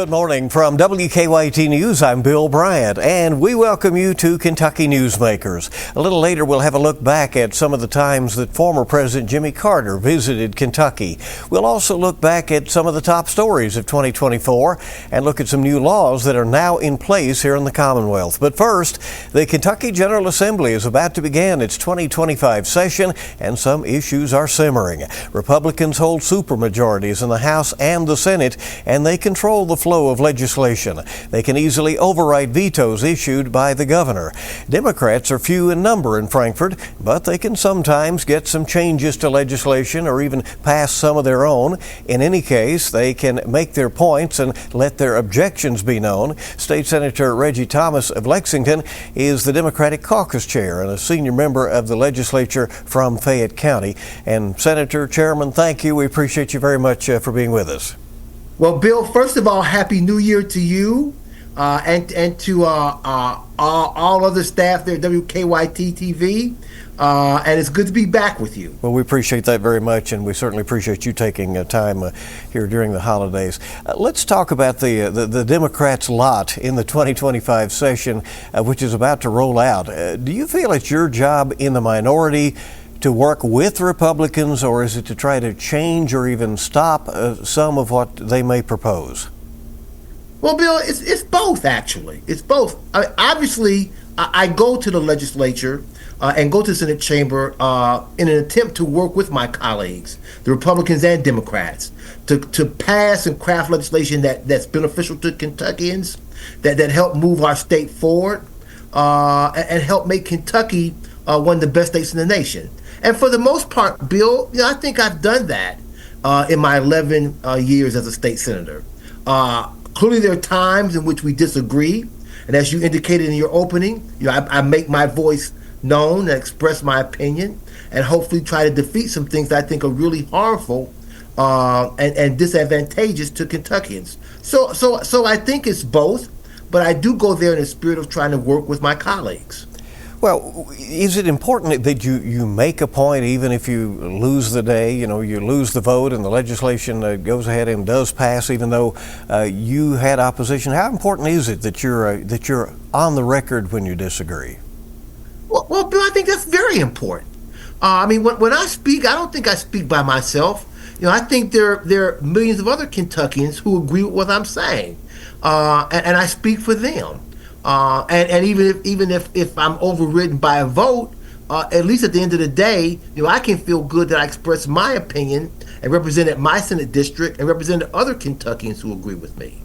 Good morning from WKYT News. I'm Bill Bryant, and we welcome you to Kentucky Newsmakers. A little later, we'll have a look back at some of the times that former President Jimmy Carter visited Kentucky. We'll also look back at some of the top stories of 2024 and look at some new laws that are now in place here in the Commonwealth. But first, the Kentucky General Assembly is about to begin its 2025 session, and some issues are simmering. Republicans hold supermajorities in the House and the Senate, and they control the flow of legislation. They can easily override vetoes issued by the governor. Democrats are few in number in Frankfort, but they can sometimes get some changes to legislation or even pass some of their own. In any case, they can make their points and let their objections be known. State Senator Reggie Thomas of Lexington is the Democratic caucus chair and a senior member of the legislature from Fayette County. And Senator Chairman, thank you. We appreciate you very much for being with us. Well, Bill, first of all, Happy New Year to you and to all other staff there at WKYT TV. And it's good to be back with you. Well, we appreciate that very much, and we certainly appreciate you taking time here during the holidays. Let's talk about the Democrats' lot in the 2025 session, which is about to roll out. Do you feel it's your job in the minority to work with Republicans, or is it to try to change or even stop some of what they may propose? Well, Bill, it's both, actually. It's both. Obviously, I go to the legislature and go to the Senate chamber in an attempt to work with my colleagues, the Republicans and Democrats, to pass and craft legislation that's beneficial to Kentuckians, that help move our state forward, and help make Kentucky one of the best states in the nation. And for the most part, Bill, I think I've done that in my 11 years as a state senator. Clearly, there are times in which we disagree, and as you indicated in your opening, I make my voice known and express my opinion, and hopefully try to defeat some things that I think are really harmful and disadvantageous to Kentuckians. So I think it's both, but I do go there in the spirit of trying to work with my colleagues. Well, is it important that you make a point even if you lose the day, you lose the vote and the legislation goes ahead and does pass even though you had opposition? How important is it that you're on the record when you disagree? Well, Bill, I think that's very important. When I speak, I don't think I speak by myself. I think there are millions of other Kentuckians who agree with what I'm saying, and I speak for them. And even if I'm overridden by a vote, at least at the end of the day, I can feel good that I expressed my opinion and represented my Senate district and represented other Kentuckians who agree with me.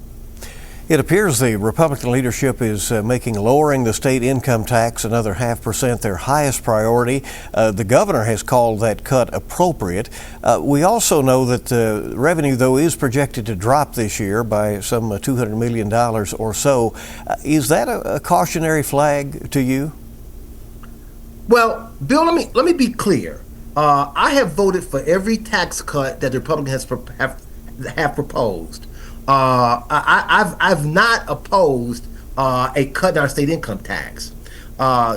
It appears the Republican leadership is making lowering the state income tax another 0.5% their highest priority. The governor has called that cut appropriate. We also know that revenue, though, is projected to drop this year by some $200 million or so. Is that a cautionary flag to you? Well, Bill, let me be clear. I have voted for every tax cut that the Republicans have proposed. I've not opposed a cut in our state income tax.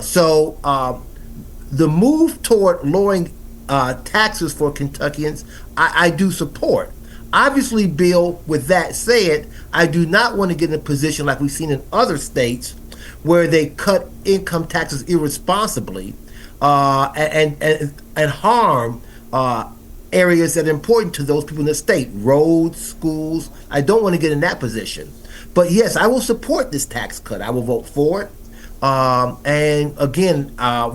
So the move toward lowering taxes for Kentuckians, I do support. Obviously, Bill, with that said, I do not want to get in a position like we've seen in other states where they cut income taxes irresponsibly and harm areas that are important to those people in the state, roads, schools. I don't want to get in that position. But yes, I will support this tax cut. I will vote for it. And again,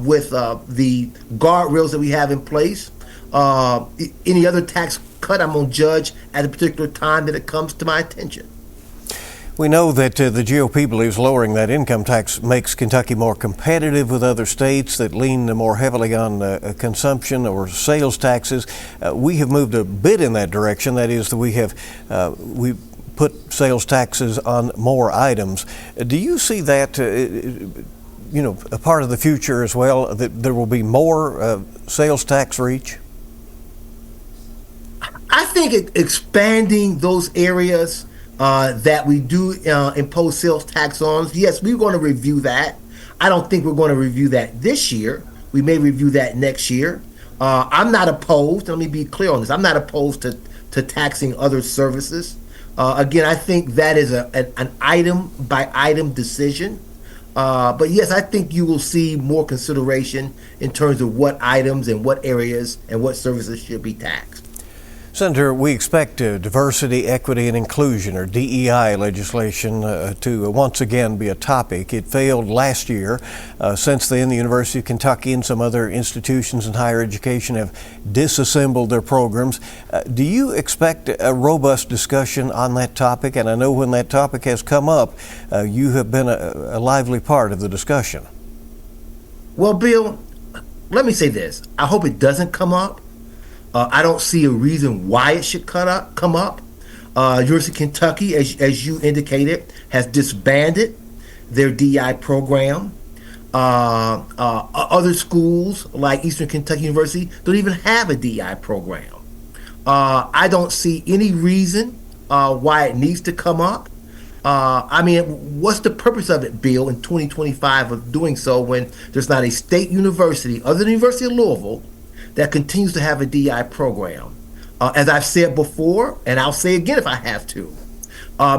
with the guardrails that we have in place, any other tax cut I'm going to judge at a particular time that it comes to my attention. We know that the GOP believes lowering that income tax makes Kentucky more competitive with other states that lean more heavily on consumption or sales taxes. We have moved a bit in that direction. That is, that we put sales taxes on more items. Do you see that, a part of the future as well, that there will be more sales tax reach? I think expanding those areas that we do impose sales tax on, yes, we're going to review that. I don't think we're going to review that this year. We may review that next year. I'm not opposed, let me be clear on this, I'm not opposed to taxing other services. Again, I think that is an item by item decision. But yes, I think you will see more consideration in terms of what items and what areas and what services should be taxed. Senator, we expect diversity, equity, and inclusion, or DEI legislation, to once again be a topic. It failed last year. Since then, the University of Kentucky and some other institutions in higher education have disassembled their programs. Do you expect a robust discussion on that topic? And I know when that topic has come up, you have been a lively part of the discussion. Well, Bill, let me say this. I hope it doesn't come up. I don't see a reason why it should come up. University of Kentucky, as you indicated, has disbanded their DI program. Other schools like Eastern Kentucky University don't even have a DI program. I don't see any reason why it needs to come up. I mean, what's the purpose of it, Bill, in 2025 of doing so when there's not a state university other than the University of Louisville that continues to have a DI program? As I've said before, and I'll say again if I have to,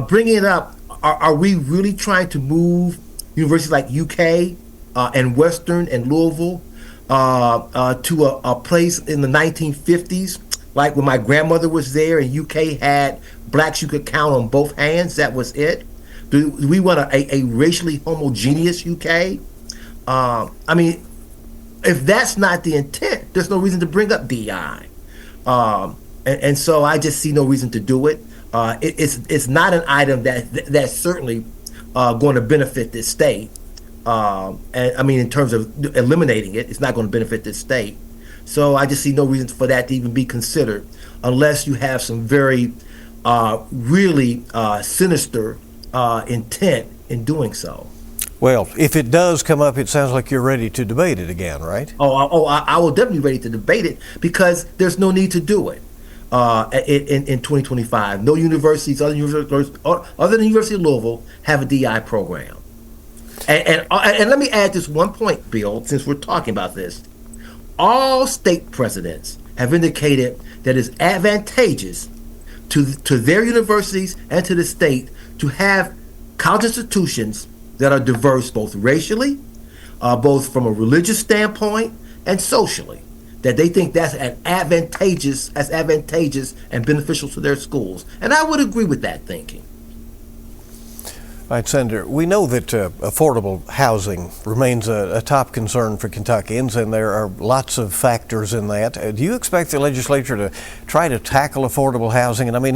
bringing it up, are we really trying to move universities like UK and Western and Louisville to a place in the 1950s, like when my grandmother was there and UK had blacks you could count on both hands? That was it. Do we want a racially homogeneous UK? I mean, if that's not the intent, there's no reason to bring up DEI. And so I just see no reason to do it. It's not an item that's certainly going to benefit this state. And I mean, in terms of eliminating it, it's not going to benefit this state. So I just see no reason for that to even be considered unless you have some very really sinister intent in doing so. Well, if it does come up, it sounds like you're ready to debate it again, right? I will definitely be ready to debate it because there's no need to do it in 2025. No universities, other than the University of Louisville, have a DI program. And let me add this one point, Bill, since we're talking about this. All state presidents have indicated that it's advantageous to their universities and to the state to have college institutions that are diverse both racially, both from a religious standpoint and socially, that they think that's advantageous and beneficial to their schools. And I would agree with that thinking. All right, Senator, we know that affordable housing remains a top concern for Kentuckians, and there are lots of factors in that. Do you expect the legislature to try to tackle affordable housing? And I mean,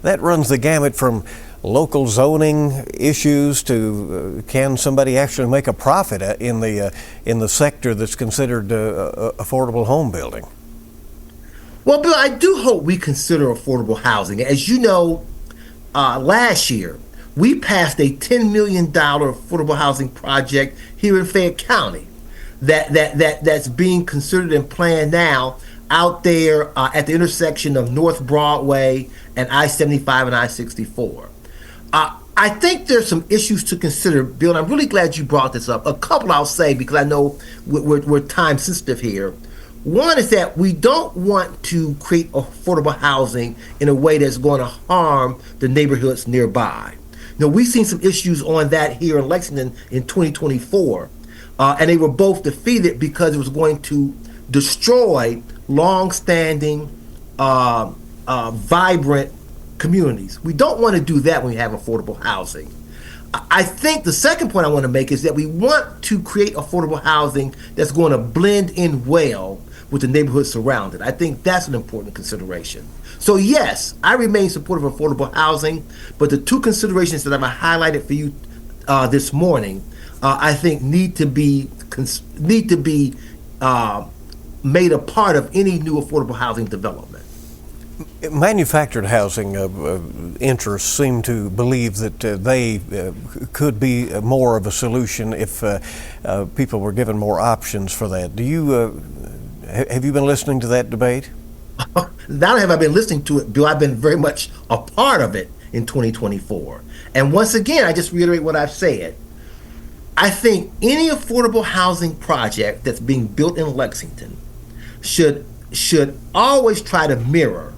that runs the gamut from local zoning issues to can somebody actually make a profit in the sector that's considered affordable home building? Well, Bill, I do hope we consider affordable housing. As you know, last year we passed a $10 million affordable housing project here in Fayette County that's being considered and planned now out there at the intersection of North Broadway and I-75 and I-64. I think there's some issues to consider, Bill, and I'm really glad you brought this up. A couple I'll say because I know we're time sensitive here. One is that we don't want to create affordable housing in a way that's going to harm the neighborhoods nearby. You know, we've seen some issues on that here in Lexington in 2024, and they were both defeated because it was going to destroy long-standing, vibrant communities. We don't want to do that when we have affordable housing. I think the second point I want to make is that we want to create affordable housing that's going to blend in well with the neighborhood surrounded. I think that's an important consideration. So yes, I remain supportive of affordable housing, but the two considerations that I've highlighted for you this morning, I think need to be made a part of any new affordable housing development. Manufactured housing interests seem to believe that they could be more of a solution if people were given more options for that. Do you have you been listening to that debate? Not only have I been listening to it, Bill, I've been very much a part of it in 2024. And once again, I just reiterate what I've said. I think any affordable housing project that's being built in Lexington should always try to mirror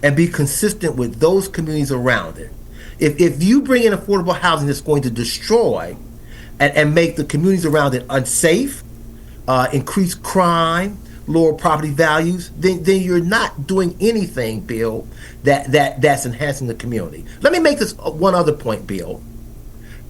and be consistent with those communities around it. If you bring in affordable housing that's going to destroy and make the communities around it unsafe, increase crime, lower property values, then you're not doing anything, Bill, that's enhancing the community. Let me make this one other point, Bill.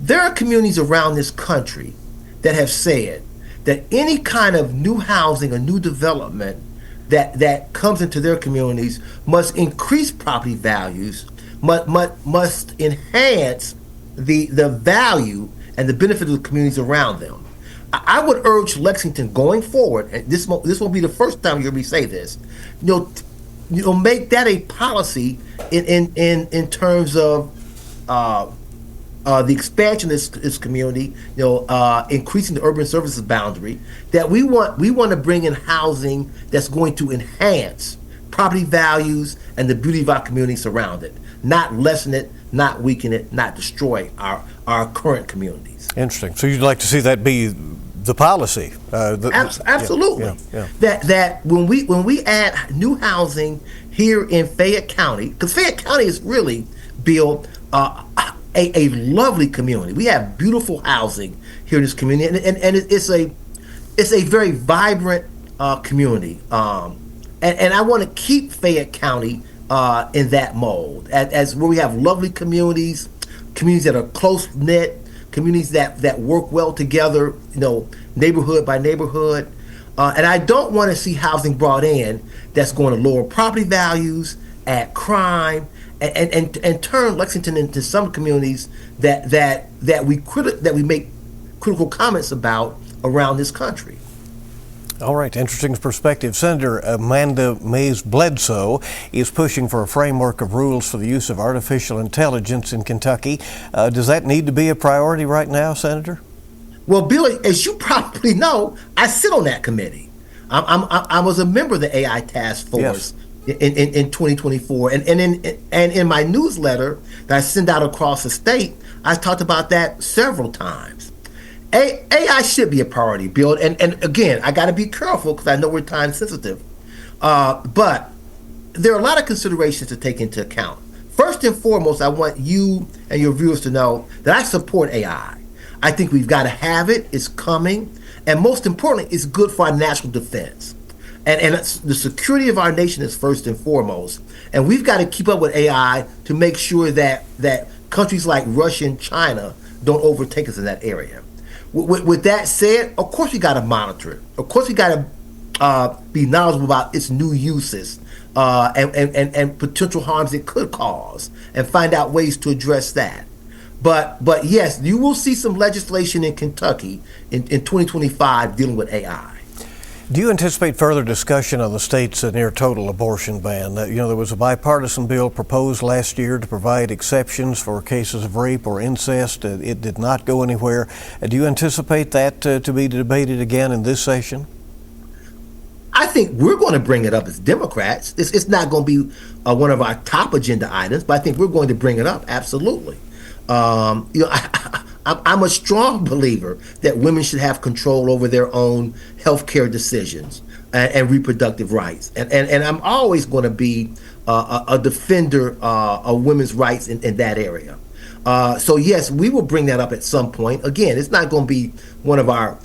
There are communities around this country that have said that any kind of new housing or new development that comes into their communities must increase property values, must enhance the value and the benefit of the communities around them. I would urge Lexington going forward, and this won't be the first time you hear me say this, make that a policy in terms of the expansion of this community, increasing the urban services boundary, that we want to bring in housing that's going to enhance property values and the beauty of our community surround it, not lessen it, not weaken it, not destroy our current communities. Interesting. So you'd like to see that be the policy? Absolutely. Yeah. That when we add new housing here in Fayette County, because Fayette County is really, Bill, a lovely community. We have beautiful housing here in this community, and it's a very vibrant community. And I want to keep Fayette County in that mold, as where we have lovely communities that are close knit, communities that work well together, neighborhood by neighborhood. And I don't want to see housing brought in that's going to lower property values, add crime, and turn Lexington into some communities that we make critical comments about around this country. All right, interesting perspective. Senator Amanda Mays Bledsoe is pushing for a framework of rules for the use of artificial intelligence in Kentucky. Does that need to be a priority right now, Senator? Well, Billy, as you probably know, I sit on that committee. I was a member of the AI task force. Yes. In 2024, and in my newsletter that I send out across the state, I talked about that several times. AI should be a priority, Bill, and again, I got to be careful because I know we're time sensitive, but there are a lot of considerations to take into account. First and foremost, I want you and your viewers to know that I support AI. I think we've got to have it. It's coming, and most importantly, it's good for our national defense. And the security of our nation is first and foremost. And we've got to keep up with AI to make sure that countries like Russia and China don't overtake us in that area. With that said, of course we got to monitor it. Of course we got to be knowledgeable about its new uses and potential harms it could cause, and find out ways to address that. But yes, you will see some legislation in Kentucky in 2025 dealing with AI. Do you anticipate further discussion on the state's near total abortion ban? There was a bipartisan bill proposed last year to provide exceptions for cases of rape or incest. It did not go anywhere. Do you anticipate that to be debated again in this session? I think we're going to bring it up as Democrats. It's not going to be one of our top agenda items, but I think we're going to bring it up, absolutely. I'm a strong believer that women should have control over their own health care decisions and reproductive rights. And I'm always going to be a defender of women's rights in that area. So, yes, we will bring that up at some point. Again, it's not going to be one of our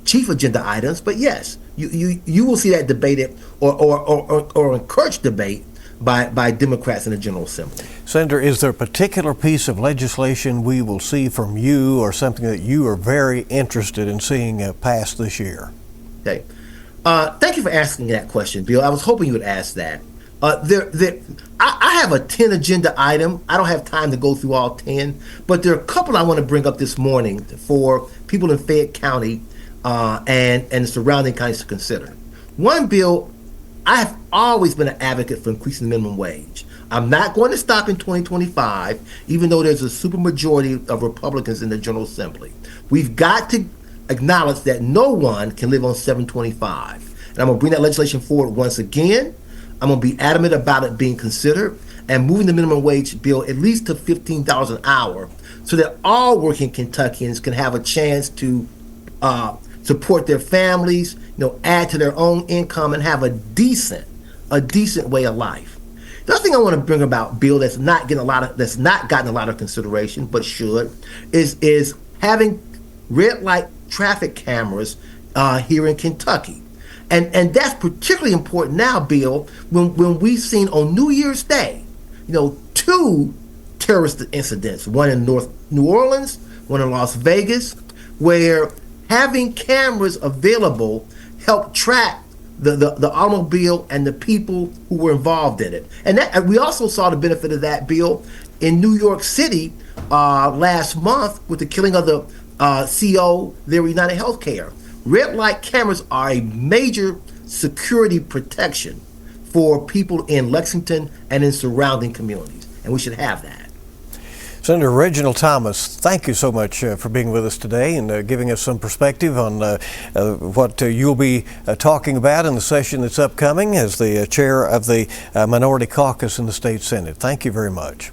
chief agenda items, but yes, you will see that debated or encouraged debate by Democrats in the General Assembly. Senator, is there a particular piece of legislation we will see from you, or something that you are very interested in seeing passed this year? Okay. Thank you for asking that question, Bill. I was hoping you would ask that. I have a 10 agenda item. I don't have time to go through all 10, but there are a couple I want to bring up this morning for people in Fayette County and the surrounding counties to consider. One, Bill, I have always been an advocate for increasing the minimum wage. I'm not going to stop in 2025, even though there's a supermajority of Republicans in the General Assembly. We've got to acknowledge that no one can live on $7.25. And I'm going to bring that legislation forward once again. I'm going to be adamant about it being considered and moving the minimum wage bill at least to $15 an hour, so that all working Kentuckians can have a chance to support their families, add to their own income, and have a decent way of life. The other thing I want to bring about, Bill, that's not gotten a lot of consideration, but should, is having red light traffic cameras here in Kentucky. And that's particularly important now, Bill, when we've seen on New Year's Day, 2 terrorist incidents, one in North New Orleans, one in Las Vegas, where having cameras available helped track the automobile and the people who were involved in it. And we also saw the benefit of that, Bill, in New York City last month with the killing of the CEO there at United Healthcare. Red light cameras are a major security protection for people in Lexington and in surrounding communities, and we should have that. Senator Reginald Thomas, thank you so much for being with us today and giving us some perspective on what you'll be talking about in the session that's upcoming as the chair of the Minority Caucus in the State Senate. Thank you very much.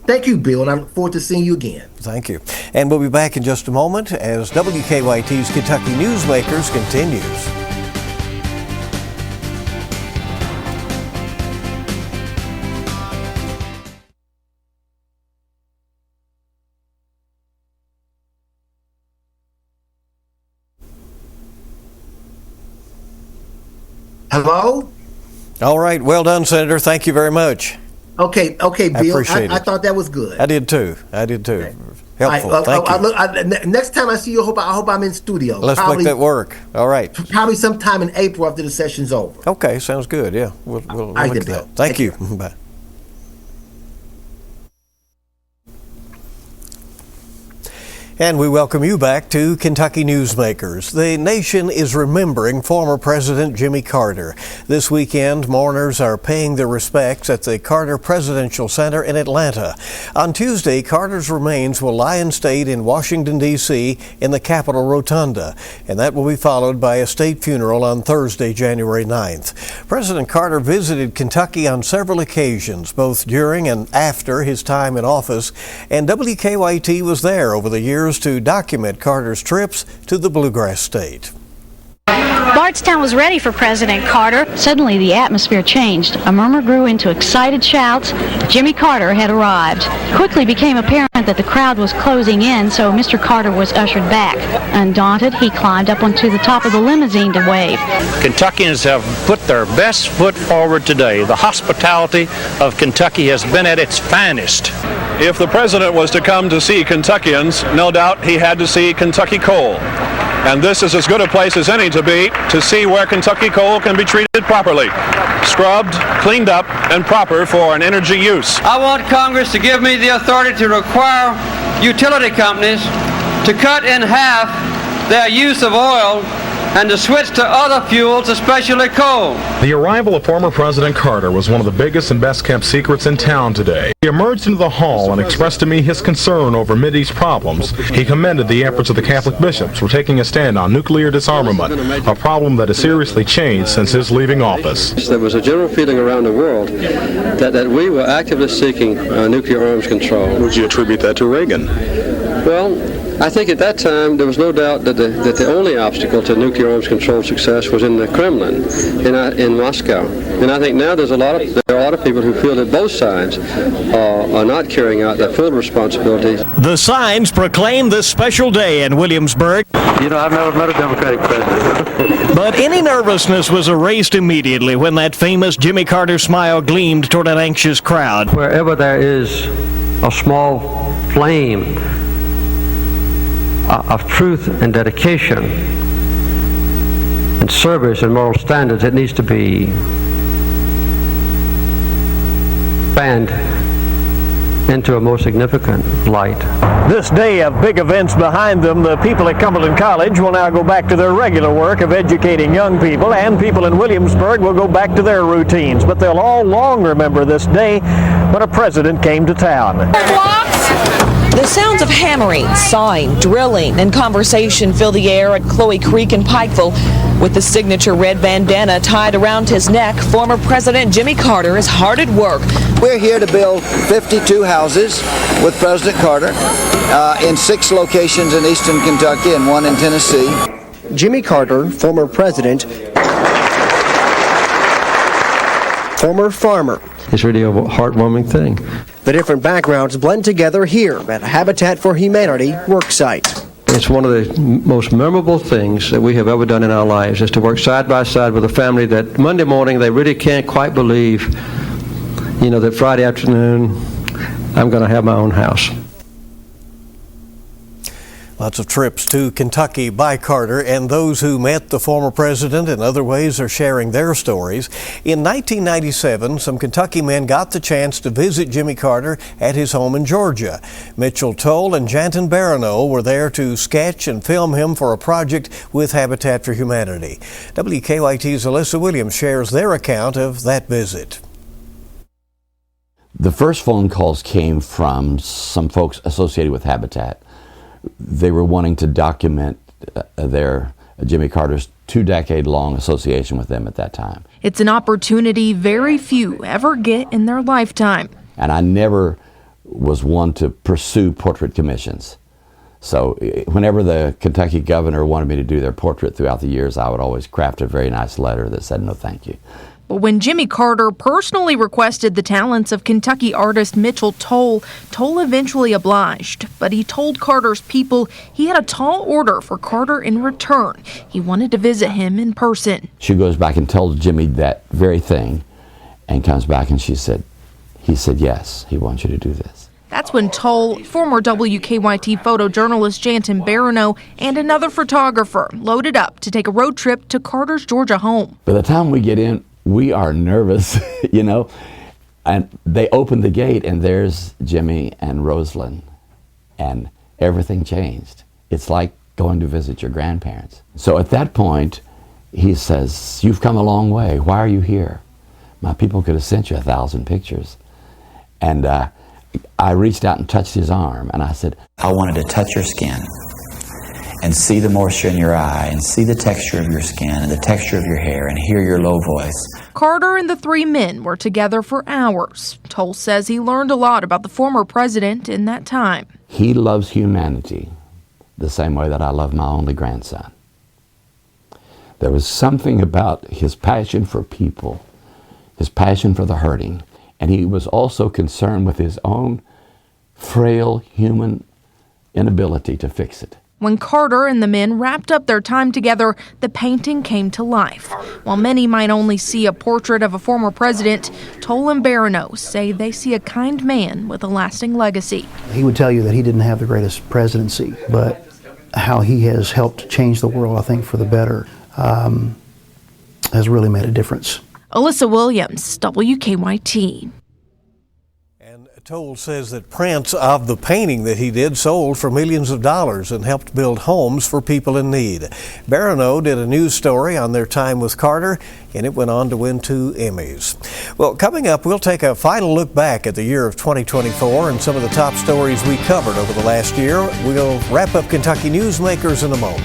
Thank you, Bill, and I look forward to seeing you again. Thank you. And we'll be back in just a moment as WKYT's Kentucky Newsmakers continues. Hello? All right. Well done, Senator. Thank you very much. Okay, Bill. I appreciate it. I thought that was good. I did too. Okay. Helpful. Thank you. Next time I see you, I hope I'm in studio. Let's make that work. All right. Probably sometime in April after the session's over. Okay, sounds good. Yeah, we'll look at that. Thank you. Bye. And we welcome you back to Kentucky Newsmakers. The nation is remembering former President Jimmy Carter. This weekend, mourners are paying their respects at the Carter Presidential Center in Atlanta. On Tuesday, Carter's remains will lie in state in Washington, D.C. in the Capitol Rotunda, and that will be followed by a state funeral on Thursday, January 9th. President Carter visited Kentucky on several occasions, both during and after his time in office, and WKYT was there over the years to document Carter's trips to the Bluegrass State. Bardstown was ready for President Carter. Suddenly the atmosphere changed. A murmur grew into excited shouts. Jimmy Carter had arrived. It quickly became apparent that the crowd was closing in, so Mr. Carter was ushered back. Undaunted, he climbed up onto the top of the limousine to wave. Kentuckians have put their best foot forward today. The hospitality of Kentucky has been at its finest. If the president was to come to see Kentuckians, no doubt he had to see Kentucky coal. And this is as good a place as any to be to see where Kentucky coal can be treated properly. Scrubbed, cleaned up, and proper for an energy use. I want Congress to give me the authority to require utility companies to cut in half their use of oil and to switch to other fuels, especially coal. The arrival of former President Carter was one of the biggest and best-kept secrets in town today. He emerged into the hall and expressed to me his concern over Mideast problems. He commended the efforts of the Catholic bishops for taking a stand on nuclear disarmament, a problem that has seriously changed since his leaving office. There was a general feeling around the world that we were actively seeking nuclear arms control. Would you attribute that to Reagan? Well, I think at that time there was no doubt that the only obstacle to nuclear arms control success was in the Kremlin, in Moscow. And I think now there are a lot of people who feel that both sides are not carrying out their full responsibilities. The signs proclaim this special day in Williamsburg. You know, I've never met a Democratic president. But any nervousness was erased immediately when that famous Jimmy Carter smile gleamed toward an anxious crowd. Wherever there is a small flame of truth and dedication and service and moral standards, it needs to be fanned into a more significant light. This day of big events behind them, the people at Cumberland College will now go back to their regular work of educating young people, and people in Williamsburg will go back to their routines. But they'll all long remember this day when a president came to town. The sounds of hammering, sawing, drilling, and conversation fill the air at Chloe Creek in Pikeville. With the signature red bandana tied around his neck, former President Jimmy Carter is hard at work. We're here to build 52 houses with President Carter in 6 locations in eastern Kentucky and 1 in Tennessee. Jimmy Carter, former president, former farmer. It's really a heartwarming thing. The different backgrounds blend together here at a Habitat for Humanity work site. It's one of the most memorable things that we have ever done in our lives, is to work side by side with a family that Monday morning they really can't quite believe, that Friday afternoon I'm going to have my own house. Lots of trips to Kentucky by Carter, and those who met the former president in other ways are sharing their stories. In 1997, some Kentucky men got the chance to visit Jimmy Carter at his home in Georgia. Mitchell Toll and Janton Barano were there to sketch and film him for a project with Habitat for Humanity. WKYT's Alyssa Williams shares their account of that visit. The first phone calls came from some folks associated with Habitat. They were wanting to document their Jimmy Carter's 2-decade-long association with them at that time. It's an opportunity very few ever get in their lifetime. And I never was one to pursue portrait commissions. So whenever the Kentucky governor wanted me to do their portrait throughout the years, I would always craft a very nice letter that said no thank you. But when Jimmy Carter personally requested the talents of Kentucky artist Mitchell Toll, Toll eventually obliged. But he told Carter's people he had a tall order for Carter in return. He wanted to visit him in person. She goes back and tells Jimmy that very thing and comes back and he said, yes, he wants you to do this. That's when Toll, former WKYT photojournalist Janton Barano, and another photographer loaded up to take a road trip to Carter's Georgia home. By the time we get in, we are nervous, and they open the gate and there's Jimmy and Rosalind, and everything changed. It's like going to visit your grandparents. So at that point, he says, you've come a long way. Why are you here? My people could have sent you 1,000 pictures. And I reached out and touched his arm, and I said, I wanted to touch your skin and see the moisture in your eye and see the texture of your skin and the texture of your hair and hear your low voice. Carter and the three men were together for hours. Toll says he learned a lot about the former president in that time. He loves humanity the same way that I love my only grandson. There was something about his passion for people, his passion for the hurting, and he was also concerned with his own frail human inability to fix it. When Carter and the men wrapped up their time together, the painting came to life. While many might only see a portrait of a former president, Toll and Barano say they see a kind man with a lasting legacy. He would tell you that he didn't have the greatest presidency, but how he has helped change the world, I think, for the better, has really made a difference. Alyssa Williams, WKYT. Toll says that prints of the painting that he did sold for millions of dollars and helped build homes for people in need. Barano did a news story on their time with Carter, and it went on to win 2 Emmys. Well, coming up, we'll take a final look back at the year of 2024 and some of the top stories we covered over the last year. We'll wrap up Kentucky Newsmakers in a moment.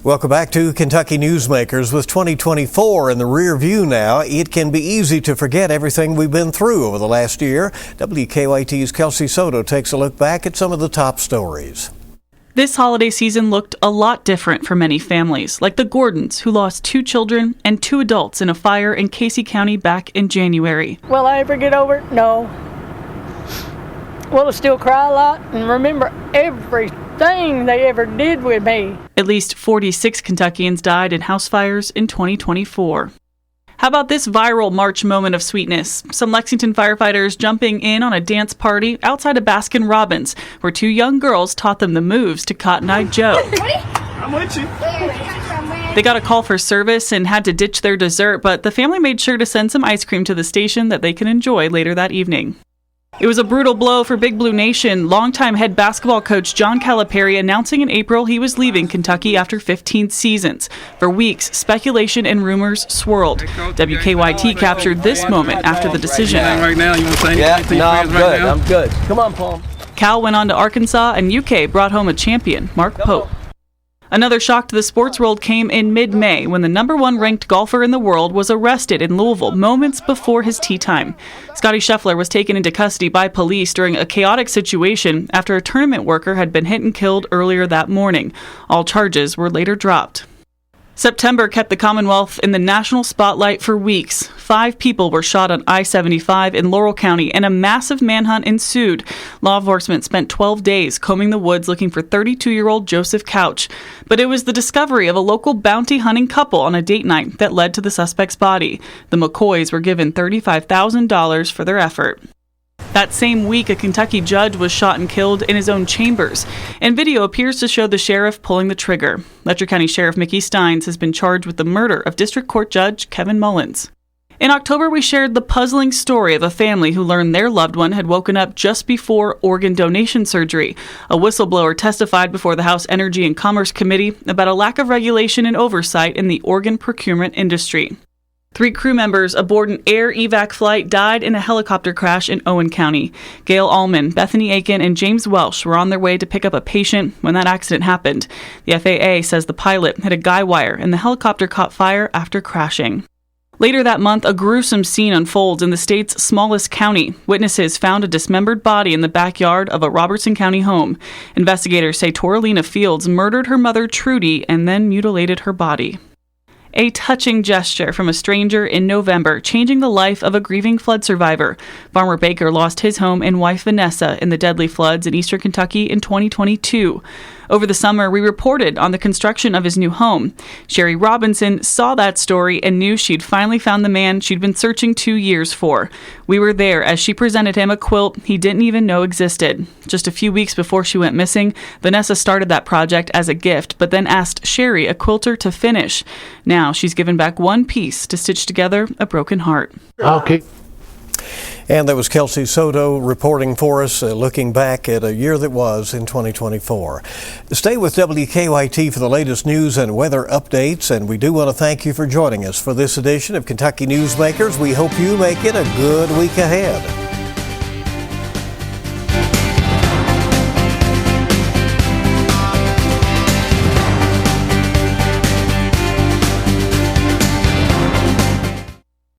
Welcome back to Kentucky Newsmakers. With 2024 in the rear view now, it can be easy to forget everything we've been through over the last year. WKYT's Kelsey Soto takes a look back at some of the top stories. This holiday season looked a lot different for many families, like the Gordons, who lost 2 children and 2 adults in a fire in Casey County back in January. Will I ever get over it? No. Will I still cry a lot and remember everything they ever did with me? At least 46 Kentuckians died in house fires in 2024. How about this viral March moment of sweetness? Some Lexington firefighters jumping in on a dance party outside of Baskin-Robbins, where 2 young girls taught them the moves to Cotton Eye Joe. I'm with you. They got a call for service and had to ditch their dessert, but the family made sure to send some ice cream to the station that they can enjoy later that evening. It was a brutal blow for Big Blue Nation. Longtime head basketball coach John Calipari announcing in April he was leaving Kentucky after 15 seasons. For weeks, speculation and rumors swirled. WKYT captured this moment after the decision. Right now, you want to say anything? Yeah, no, I'm good. I'm good. Come on, Paul. Cal went on to Arkansas, and UK brought home a champion, Mark Pope. Another shock to the sports world came in mid-May when the #1 ranked golfer in the world was arrested in Louisville moments before his tee time. Scotty Scheffler was taken into custody by police during a chaotic situation after a tournament worker had been hit and killed earlier that morning. All charges were later dropped. September kept the Commonwealth in the national spotlight for weeks. 5 people were shot on I-75 in Laurel County, and a massive manhunt ensued. Law enforcement spent 12 days combing the woods looking for 32-year-old Joseph Couch. But it was the discovery of a local bounty hunting couple on a date night that led to the suspect's body. The McCoys were given $35,000 for their effort. That same week, a Kentucky judge was shot and killed in his own chambers, and video appears to show the sheriff pulling the trigger. Letcher County Sheriff Mickey Steins has been charged with the murder of District Court Judge Kevin Mullins. In October, we shared the puzzling story of a family who learned their loved one had woken up just before organ donation surgery. A whistleblower testified before the House Energy and Commerce Committee about a lack of regulation and oversight in the organ procurement industry. 3 crew members aboard an air evac flight died in a helicopter crash in Owen County. Gail Allman, Bethany Aiken, and James Welsh were on their way to pick up a patient when that accident happened. The FAA says the pilot hit a guy wire and the helicopter caught fire after crashing. Later that month, a gruesome scene unfolds in the state's smallest county. Witnesses found a dismembered body in the backyard of a Robertson County home. Investigators say Toralina Fields murdered her mother, Trudy, and then mutilated her body. A touching gesture from a stranger in November, changing the life of a grieving flood survivor. Farmer Baker lost his home and wife Vanessa in the deadly floods in eastern Kentucky in 2022. Over the summer, we reported on the construction of his new home. Sherry Robinson saw that story and knew she'd finally found the man she'd been searching 2 years for. We were there as she presented him a quilt he didn't even know existed. Just a few weeks before she went missing, Vanessa started that project as a gift, but then asked Sherry, a quilter, to finish. Now she's given back one piece to stitch together a broken heart. Okay. And that was Kelsey Soto reporting for us, looking back at a year that was in 2024. Stay with WKYT for the latest news and weather updates, and we do want to thank you for joining us for this edition of Kentucky Newsmakers. We hope you make it a good week ahead.